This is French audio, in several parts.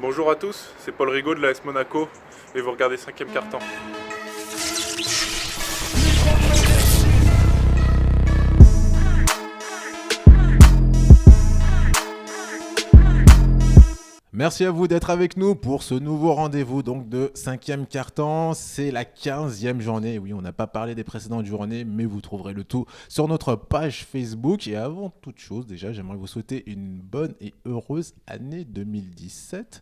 Bonjour à tous, c'est Paul Rigaud de l'AS Monaco et vous regardez 5e quart-temps. Merci à vous d'être avec nous pour ce nouveau rendez-vous donc de 5e quart-temps. C'est la 15e journée. Oui, on n'a pas parlé des précédentes journées, mais vous trouverez le tout sur notre page Facebook. Et avant toute chose, déjà, j'aimerais vous souhaiter une bonne et heureuse année 2017.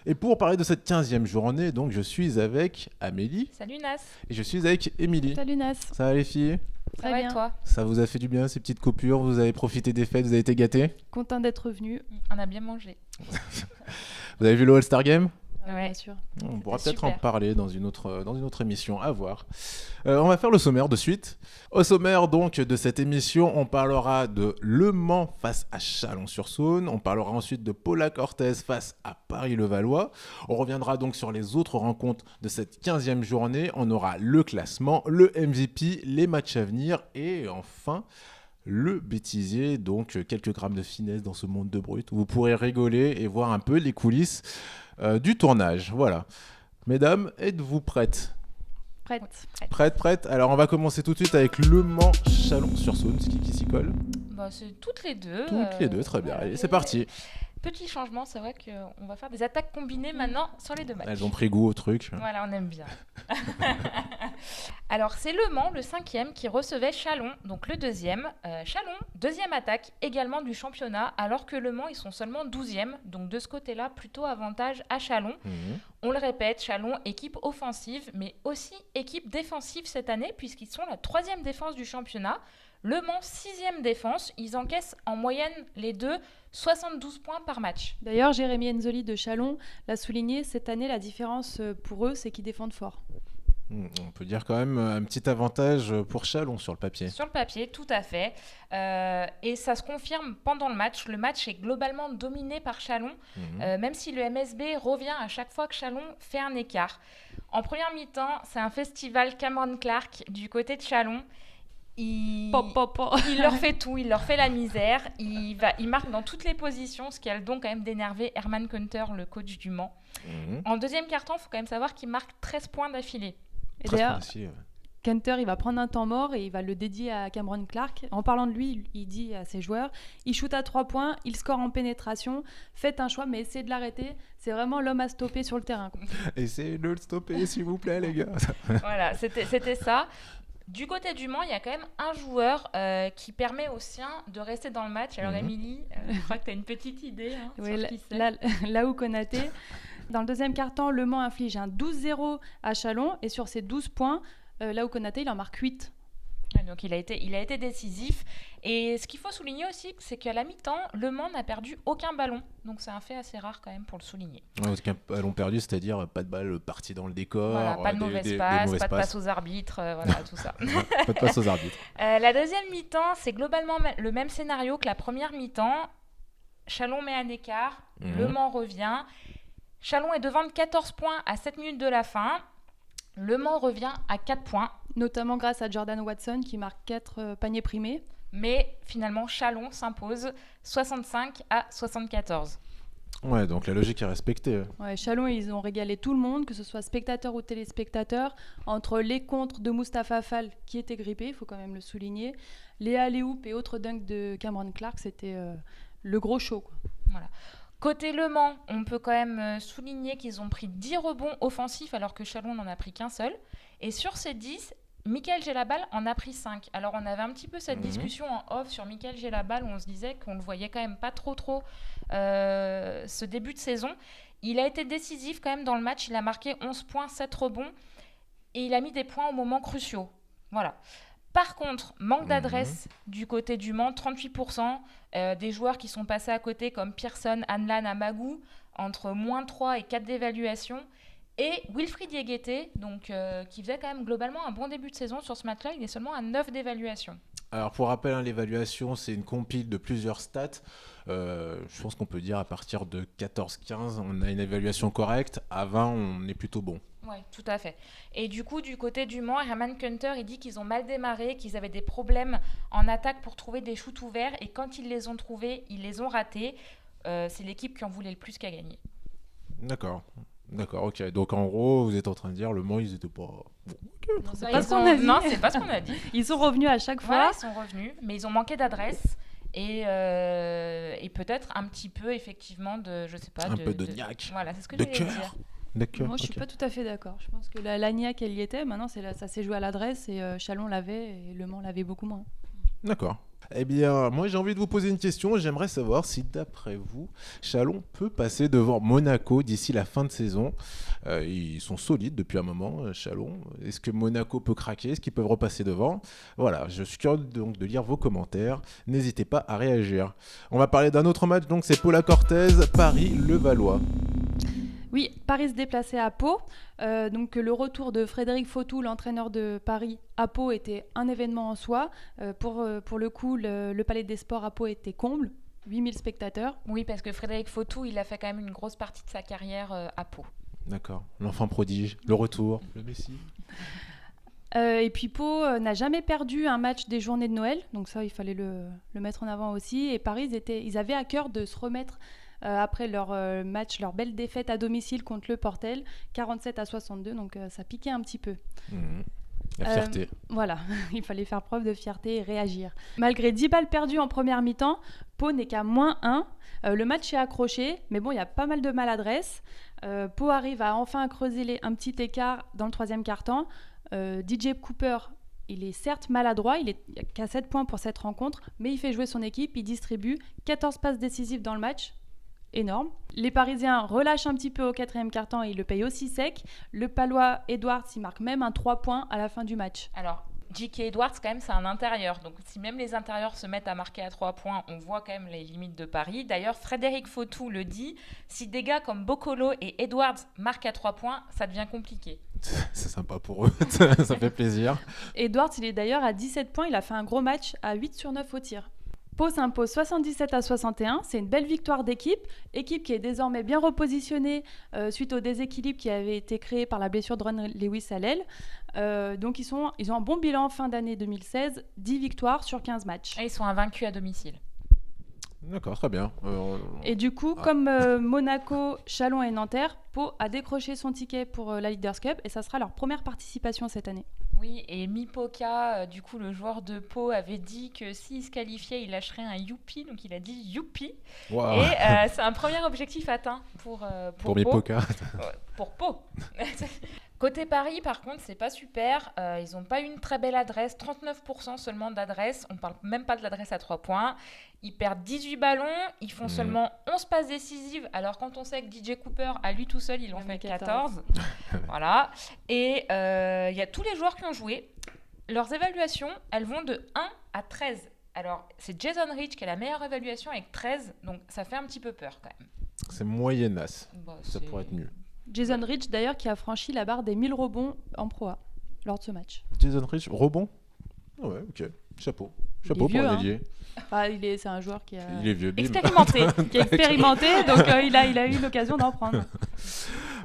Et pour parler de cette 15e journée, donc, je suis avec Amélie. Salut Nas. Et je suis avec Émilie. Salut Nas. Ça va les filles ? Ça va et toi ? Ça vous a fait du bien ces petites coupures ? Vous avez profité des fêtes ? Vous avez été gâtés ? Content d'être venu. On a bien mangé. Vous avez vu le All-Star Game ? Ouais. Bien sûr. On pourra C'était peut-être en super. parler dans une autre émission, à voir. On va faire le sommaire de suite. Au sommaire donc de cette émission, on parlera de Le Mans face à Chalon-sur-Saône. On parlera ensuite de Paula Cortez face à Paris-Levallois. On reviendra donc sur les autres rencontres de cette 15e journée. On aura le classement, le MVP, les matchs à venir et enfin le bêtisier, donc quelques grammes de finesse dans ce monde de brut. Vous pourrez rigoler et voir un peu les coulisses du tournage. Voilà. Mesdames, êtes-vous prêtes ? Prête. Alors on va commencer tout de suite avec Le Mans Chalon-sur-Saône. C'est qui s'y colle ? Bah, c'est toutes les deux. Toutes les deux, très bien. Allez, c'est parti. Petit changement, c'est vrai qu'on va faire des attaques combinées maintenant sur les deux matchs. Elles ont pris goût au truc. Voilà, on aime bien. Alors, c'est Le Mans, le 5e, qui recevait Chalon, donc le 2e. Chalon, 2e attaque également du championnat, alors que Le Mans, ils sont seulement 12e. Donc, de ce côté-là, plutôt avantage à Chalon. On le répète, Chalon, équipe offensive, mais aussi équipe défensive cette année, puisqu'ils sont la 3e défense du championnat. Le Mans, 6e défense. Ils encaissent en moyenne, les deux, 72 points par match. D'ailleurs, Jérémy Enzoli de Chalon l'a souligné, cette année, la différence pour eux, c'est qu'ils défendent fort. On peut dire quand même un petit avantage pour Chalon sur le papier. Sur le papier, tout à fait. Et ça se confirme pendant le match. Le match est globalement dominé par Chalon, même si le MSB revient à chaque fois que Chalon fait un écart. En première mi-temps, c'est un festival Cameron Clark du côté de Chalon. Il leur fait tout, il leur fait la misère. Il marque dans toutes les positions, ce qui a le don quand même d'énerver Herman Kunter, le coach du Mans. En deuxième quart-temps, il faut quand même savoir qu'il marque 13 points d'affilée. Et d'ailleurs, Kunter, il va prendre un temps mort et il va le dédier à Cameron Clark. En parlant de lui, il dit à ses joueurs, il shoot à 3 points, il score en pénétration, faites un choix, mais essayez de l'arrêter. C'est vraiment l'homme à stopper sur le terrain. Essayez de le stopper, s'il vous plaît, les gars. Voilà, c'était ça. Du côté du Mans, il y a quand même un joueur qui permet aux siens de rester dans le match. Alors, Émilie, je crois que tu as une petite idée oui, sur qui c'est. Laou Konaté. Dans le deuxième quart-temps, Le Mans inflige un 12-0 à Chalon. Et sur ces 12 points, Laou Konaté, il en marque 8. Donc, il a été décisif. Et ce qu'il faut souligner aussi, c'est qu'à la mi-temps, Le Mans n'a perdu aucun ballon. Donc, c'est un fait assez rare quand même pour le souligner. Aucun ballon perdu, c'est-à-dire pas de balle partie dans le décor. Voilà, pas de mauvaise passe, pas de passe aux arbitres, voilà, tout ça. Pas de passe aux arbitres. La deuxième mi-temps, c'est globalement le même scénario que la première mi-temps. Chalon met un écart, Le Mans revient. Chalon est devant de 14 points à 7 minutes de la fin. Le Mans revient à 4 points. Notamment grâce à Jordan Watson qui marque 4 paniers primés. Mais finalement, Chalon s'impose 65 à 74. Ouais, donc la logique est respectée. Ouais, Chalon, ils ont régalé tout le monde, que ce soit spectateurs ou téléspectateurs, entre les contres de Mustapha Fall, qui était grippé, il faut quand même le souligner, les alley-oop et autres dunks de Cameron Clark, c'était le gros show, quoi. Voilà. Côté Le Mans, on peut quand même souligner qu'ils ont pris 10 rebonds offensifs alors que Chalon n'en a pris qu'un seul. Et sur ces 10, Mickaël Gelabal en a pris 5. Alors on avait un petit peu cette discussion en off sur Mickaël Gelabal où on se disait qu'on le voyait quand même pas trop ce début de saison. Il a été décisif quand même dans le match. Il a marqué 11 points, 7 rebonds et il a mis des points au moments cruciaux. Voilà. Par contre, manque d'adresse du côté du Mans, 38%. Des joueurs qui sont passés à côté comme Pearson, Anlan, Amagou, entre moins 3 et 4 d'évaluation. Et Wilfried Diégueté, donc, qui faisait quand même globalement un bon début de saison sur ce match-là, il est seulement à 9 d'évaluation. Alors pour rappel, l'évaluation, c'est une compile de plusieurs stats. Je pense qu'on peut dire à partir de 14-15, on a une évaluation correcte. À 20, on est plutôt bon. Oui, tout à fait. Et du coup, du côté du Mans, Herman Kunter, il dit qu'ils ont mal démarré, qu'ils avaient des problèmes en attaque pour trouver des shoots ouverts. Et quand ils les ont trouvés, ils les ont ratés. C'est l'équipe qui en voulait le plus qu'à gagner. D'accord, ok. Donc en gros, vous êtes en train de dire le Mans, ils étaient pas. Bon, ok. Non, c'est pas ce qu'on a dit. Non, c'est pas ce qu'on a dit. Ils sont revenus à chaque Voilà, fois. ils sont revenus, mais ils ont manqué d'adresse. Et peut-être un petit peu, effectivement, de, je sais pas... Un peu de niaque. Voilà, c'est ce que De j'allais cœur. dire. D'accord. Moi, je suis pas tout à fait d'accord. Je pense que la niaque, elle y était. Maintenant, ça s'est joué à l'adresse et Chalon l'avait et Le Mans l'avait beaucoup moins. D'accord. Eh bien, moi j'ai envie de vous poser une question. J'aimerais savoir si, d'après vous, Chalon peut passer devant Monaco d'ici la fin de saison. Ils sont solides depuis un moment, Chalon. Est-ce que Monaco peut craquer? Est-ce qu'ils peuvent repasser devant? Voilà, je suis curieux donc de lire vos commentaires. N'hésitez pas à réagir. On va parler d'un autre match, donc c'est Paula Cortez, Paris-Levallois. Oui, Paris se déplaçait à Pau. Donc le retour de Frédéric Fautou, l'entraîneur de Paris, à Pau était un événement en soi. Pour le coup, le Palais des Sports à Pau était comble, 8000 spectateurs. Oui, parce que Frédéric Fautou, il a fait quand même une grosse partie de sa carrière à Pau. D'accord, l'enfant prodige, le retour, le Messi. Et puis Pau n'a jamais perdu un match des journées de Noël, donc ça, il fallait le mettre en avant aussi. Et Paris, ils avaient à cœur de se remettre après leur match, leur belle défaite à domicile contre le Portel, 47-62, donc ça piquait un petit peu. La fierté. Voilà, il fallait faire preuve de fierté et réagir. Malgré 10 balles perdues en première mi-temps, Pau n'est qu'à -1. Le match est accroché, mais bon, il y a pas mal de maladresse. Pau arrive à enfin creuser un petit écart dans le troisième quart-temps. DJ Cooper, il est certes maladroit, il est qu'à 7 points pour cette rencontre, mais il fait jouer son équipe, il distribue 14 passes décisives dans le match. Énorme. Les Parisiens relâchent un petit peu au quatrième quart-temps et ils le payent aussi sec. Le Palois Edwards, il marque même un 3 points à la fin du match. Alors, J.K. Edwards, quand même, c'est un intérieur. Donc, si même les intérieurs se mettent à marquer à 3 points, on voit quand même les limites de Paris. D'ailleurs, Frédéric Fautou le dit, si des gars comme Bocolo et Edwards marquent à 3 points, ça devient compliqué. C'est sympa pour eux, ça fait plaisir. Edwards, il est d'ailleurs à 17 points, il a fait un gros match à 8 sur 9 au tir. Pau s'impose 77-61, c'est une belle victoire d'équipe qui est désormais bien repositionnée suite au déséquilibre qui avait été créé par la blessure de Ron Lewis à l'aile. Donc ils ont un bon bilan fin d'année 2016, 10 victoires sur 15 matchs. Et ils sont invaincus à domicile. D'accord, très bien. Et du coup, comme Monaco, Chalon et Nanterre, Pau a décroché son ticket pour la Leaders Cup et ça sera leur première participation cette année. Oui, et Mipoka, du coup, le joueur de Pau, avait dit que s'il se qualifiait, il lâcherait un youpi, donc il a dit youpi. Wow. Et c'est un premier objectif atteint pour Pau. Mipoka. Pour Pau. Côté Paris, par contre, c'est pas super. Ils n'ont pas eu une très belle adresse, 39% seulement d'adresse. On parle même pas de l'adresse à 3 points. Ils perdent 18 ballons, ils font seulement 11 passes décisives. Alors quand on sait que DJ Cooper, à lui tout seul, il en fait 14. Voilà. Et il y a tous les joueurs qui ont joué. Leurs évaluations, elles vont de 1 à 13. Alors, c'est Jason Rich qui a la meilleure évaluation avec 13. Donc, ça fait un petit peu peur quand même. C'est moyennasse. Bah, ça pourrait être mieux. Jason Rich, d'ailleurs, qui a franchi la barre des 1000 rebonds en Pro A lors de ce match. Jason Rich, rebond? Ouais, ok. Chapeau. Chapeau pour un ailier. Enfin, c'est un joueur qui il est vieux, bim. Expérimenté. Qui est expérimenté, donc il a eu l'occasion d'en prendre.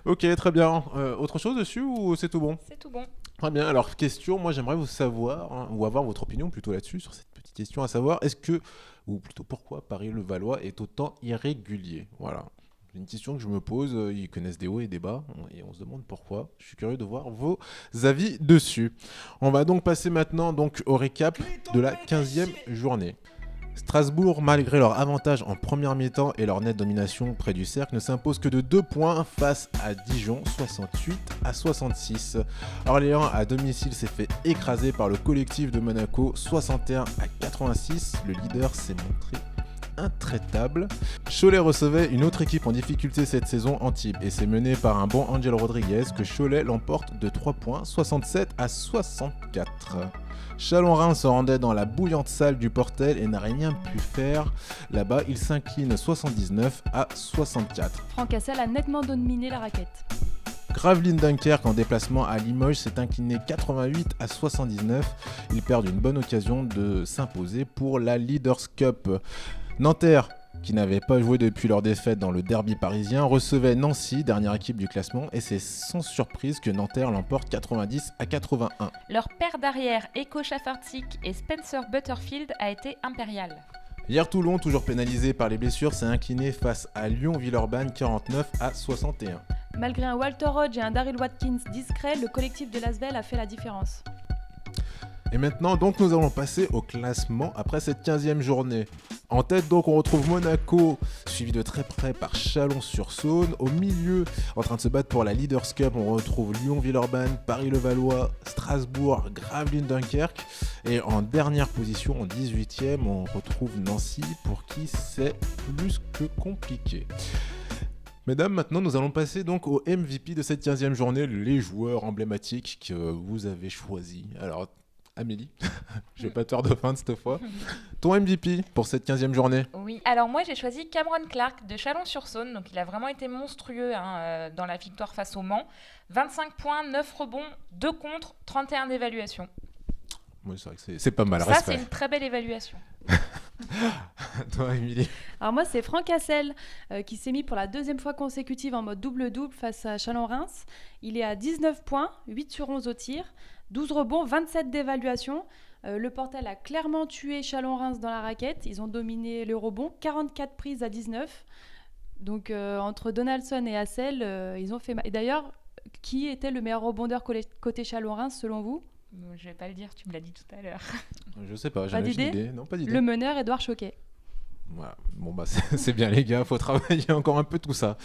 Ok, très bien. Autre chose dessus ou c'est tout bon? C'est tout bon. Très bien. Alors, question, moi j'aimerais vous savoir, ou avoir votre opinion plutôt là-dessus, sur cette petite question, à savoir, est-ce que, ou plutôt pourquoi Paris-Levallois est autant irrégulier? Voilà. C'est une question que je me pose, ils connaissent des hauts et des bas, et on se demande pourquoi. Je suis curieux de voir vos avis dessus. On va donc passer maintenant au récap de la 15e journée. Strasbourg, malgré leur avantage en première mi-temps et leur nette domination près du cercle, ne s'impose que de 2 points face à Dijon, 68-66. Orléans, à domicile, s'est fait écraser par le collectif de Monaco, 61-86. Le leader s'est montré intraitable. Cholet recevait une autre équipe en difficulté cette saison, Antibes, et c'est mené par un bon Angel Rodriguez que Cholet l'emporte de 3 points, 67-64. Chalon-Reims se rendait dans la bouillante salle du Portel et n'a rien pu faire. Là-bas, il s'incline 79-64. Franck Hassel a nettement dominé la raquette. Gravelines Dunkerque en déplacement à Limoges s'est incliné 88-79. Ils perdent une bonne occasion de s'imposer pour la Leaders Cup. Nanterre, qui n'avait pas joué depuis leur défaite dans le derby parisien, recevait Nancy, dernière équipe du classement, et c'est sans surprise que Nanterre l'emporte 90-81. Leur paire d'arrière, Eko Chafartik et Spencer Butterfield, a été impériale. Hier, Toulon, toujours pénalisé par les blessures, s'est incliné face à Lyon-Villeurbanne 49-61. Malgré un Walter Hodge et un Daryl Watkins discrets, le collectif de l'Asvel a fait la différence. Et maintenant, donc, nous allons passer au classement après cette 15e journée. En tête, donc, on retrouve Monaco, suivi de très près par Chalon-sur-Saône. Au milieu, en train de se battre pour la Leaders Cup, on retrouve Lyon-Villeurbanne, Paris-Levallois, Strasbourg, Gravelines-Dunkerque. Et en dernière position, en 18e, on retrouve Nancy, pour qui c'est plus que compliqué. Mesdames, maintenant nous allons passer donc au MVP de cette 15e journée, les joueurs emblématiques que vous avez choisis. Alors, Amélie, je vais pas te faire de fin cette fois. Ton MVP pour cette 15e journée? Oui, alors moi j'ai choisi Cameron Clark de Chalon-sur-Saône, donc il a vraiment été monstrueux dans la victoire face au Mans. 25 points, 9 rebonds, 2 contre, 31 d'évaluation. Oui, c'est vrai que c'est pas mal. Ça, respect. c'est une très belle évaluation. Toi, Émilie? Alors moi, c'est Franck Hassel qui s'est mis pour la deuxième fois consécutive en mode double-double face à Chalon-Reims. Il est à 19 points, 8 sur 11 au tir, 12 rebonds, 27 d'évaluation. Le Portel a clairement tué Chalon-Reims dans la raquette. Ils ont dominé le rebond, 44 prises à 19. Donc entre Donaldson et Hassel, ils ont fait mal. Et d'ailleurs, qui était le meilleur rebondeur côté Chalon-Reims selon vous? Je vais pas le dire, tu me l'as dit tout à l'heure. Je sais pas, Pas j'avais aucune d'idée. idée. Non, pas d'idée. Le meneur, Édouard Choquet. Voilà. Bon bah c'est bien les gars, faut travailler encore un peu tout ça.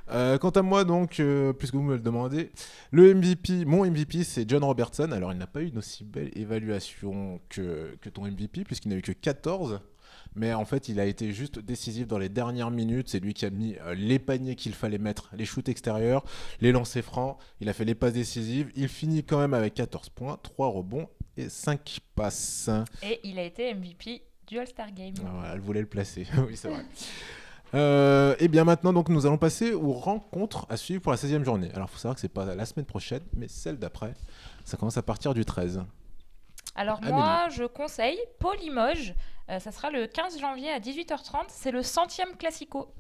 Quant à moi donc, puisque vous me le demandez, mon MVP c'est John Robertson. Alors il n'a pas eu une aussi belle évaluation que ton MVP puisqu'il n'a eu que 14. Mais en fait il a été juste décisif dans les dernières minutes. C'est lui qui a mis les paniers qu'il fallait mettre, les shoots extérieurs, les lancers francs. Il a fait les passes décisives. Il finit quand même avec 14 points, 3 rebonds et 5 passes. Et il a été MVP du All-Star Game. Ah, voilà, elle voulait le placer. Oui, c'est vrai. Et bien maintenant, donc, nous allons passer aux rencontres à suivre pour la 16e journée. Alors, il faut savoir que c'est pas la semaine prochaine, mais celle d'après. Ça commence à partir du 13. Alors Amélie. moi, je conseille Pau Limoges. Ça sera le 15 janvier à 18h30. C'est le 100e Classico.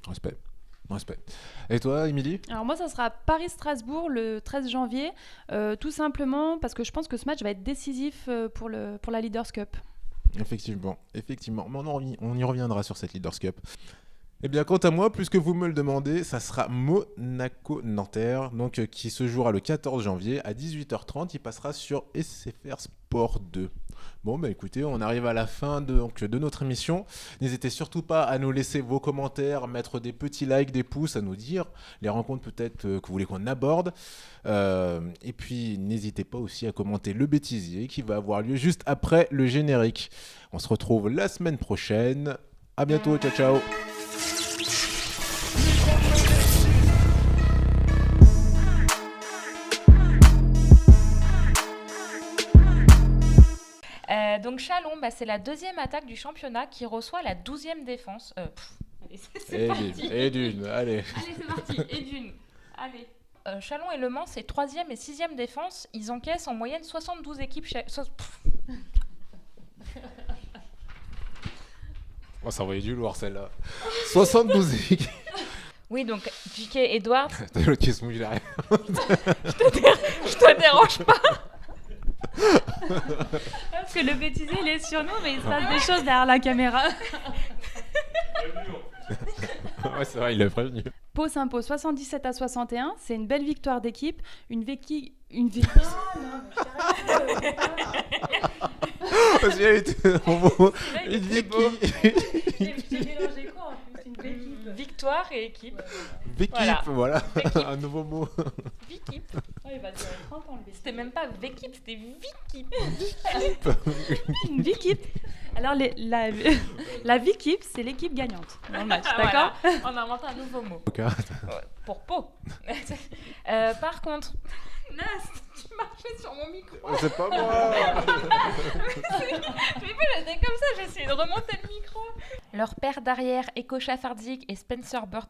Respect. Et toi, Émilie? Alors moi, ça sera Paris-Strasbourg le 13 janvier. Tout simplement parce que je pense que ce match va être décisif pour la Leaders Cup. Effectivement. Mais on y reviendra sur cette Leaders Cup. Eh bien, quant à moi, puisque vous me le demandez, ça sera Monaco-Nanterre, donc qui se jouera le 14 janvier à 18h30. Il passera sur SFR Sport 2. Bon, bah écoutez, on arrive à la fin de notre émission. N'hésitez surtout pas à nous laisser vos commentaires, mettre des petits likes, des pouces, à nous dire les rencontres peut-être que vous voulez qu'on aborde. Et puis, n'hésitez pas aussi à commenter le bêtisier qui va avoir lieu juste après le générique. On se retrouve la semaine prochaine. À bientôt, ciao ciao. Donc Chalon, c'est la deuxième attaque du championnat qui reçoit la 12e défense. Allez, c'est parti. Et d'une, allez. Allez, c'est parti. Et d'une. Allez. Chalon et Le Mans, c'est 3e et 6e défense. Ils encaissent en moyenne 72 équipes. On s'est envoyé du lourd celle-là. 72 équipes. Oui, donc JK Edward. T'as l'autre qui se mouille derrière. Je te dérange pas. Parce que le bêtisier, il est sur nous, mais il se passe des choses derrière la caméra. Ouais, c'est vrai, il l'a prévenu. Pau s'impose 77 à 61. C'est une belle victoire d'équipe. Une victoire. Parce qu'il y a eu une Victoire et équipe. L'équipe, voilà. L'équipe. Un nouveau mot. L'équipe. Oh, il va durer 30 ans, le bêtisier. C'était même pas Véquipe, c'était Vicip. Une Vicip. Alors, la Vicip, c'est l'équipe gagnante dans le match, d'accord? Voilà. On a inventé un nouveau mot. Pour Pau. Par contre, Nas, tu marchais sur mon micro. C'est pas moi. J'étais comme ça, j'ai essayé de remonter le micro. Leur père d'arrière, Eko Chafarzik et Spencer Ok,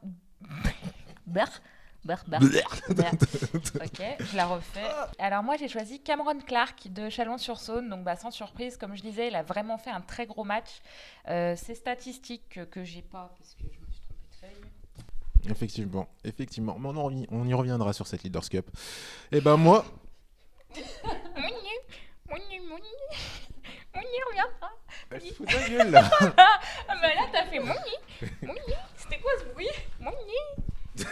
je la refais. Alors moi j'ai choisi Cameron Clark de Chalon-sur-Saône. Donc sans surprise, comme je disais, il a vraiment fait un très gros match. Ces statistiques que j'ai pas parce que je me suis trompée de feuille. Effectivement. Mais on y reviendra sur cette Leaders Cup. Et ben moi... On y reviendra. Elle se fout de la gueule, là. Ah, bah là, t'as fait mon nid. Mon nid. C'était quoi ce bruit? Mon nid.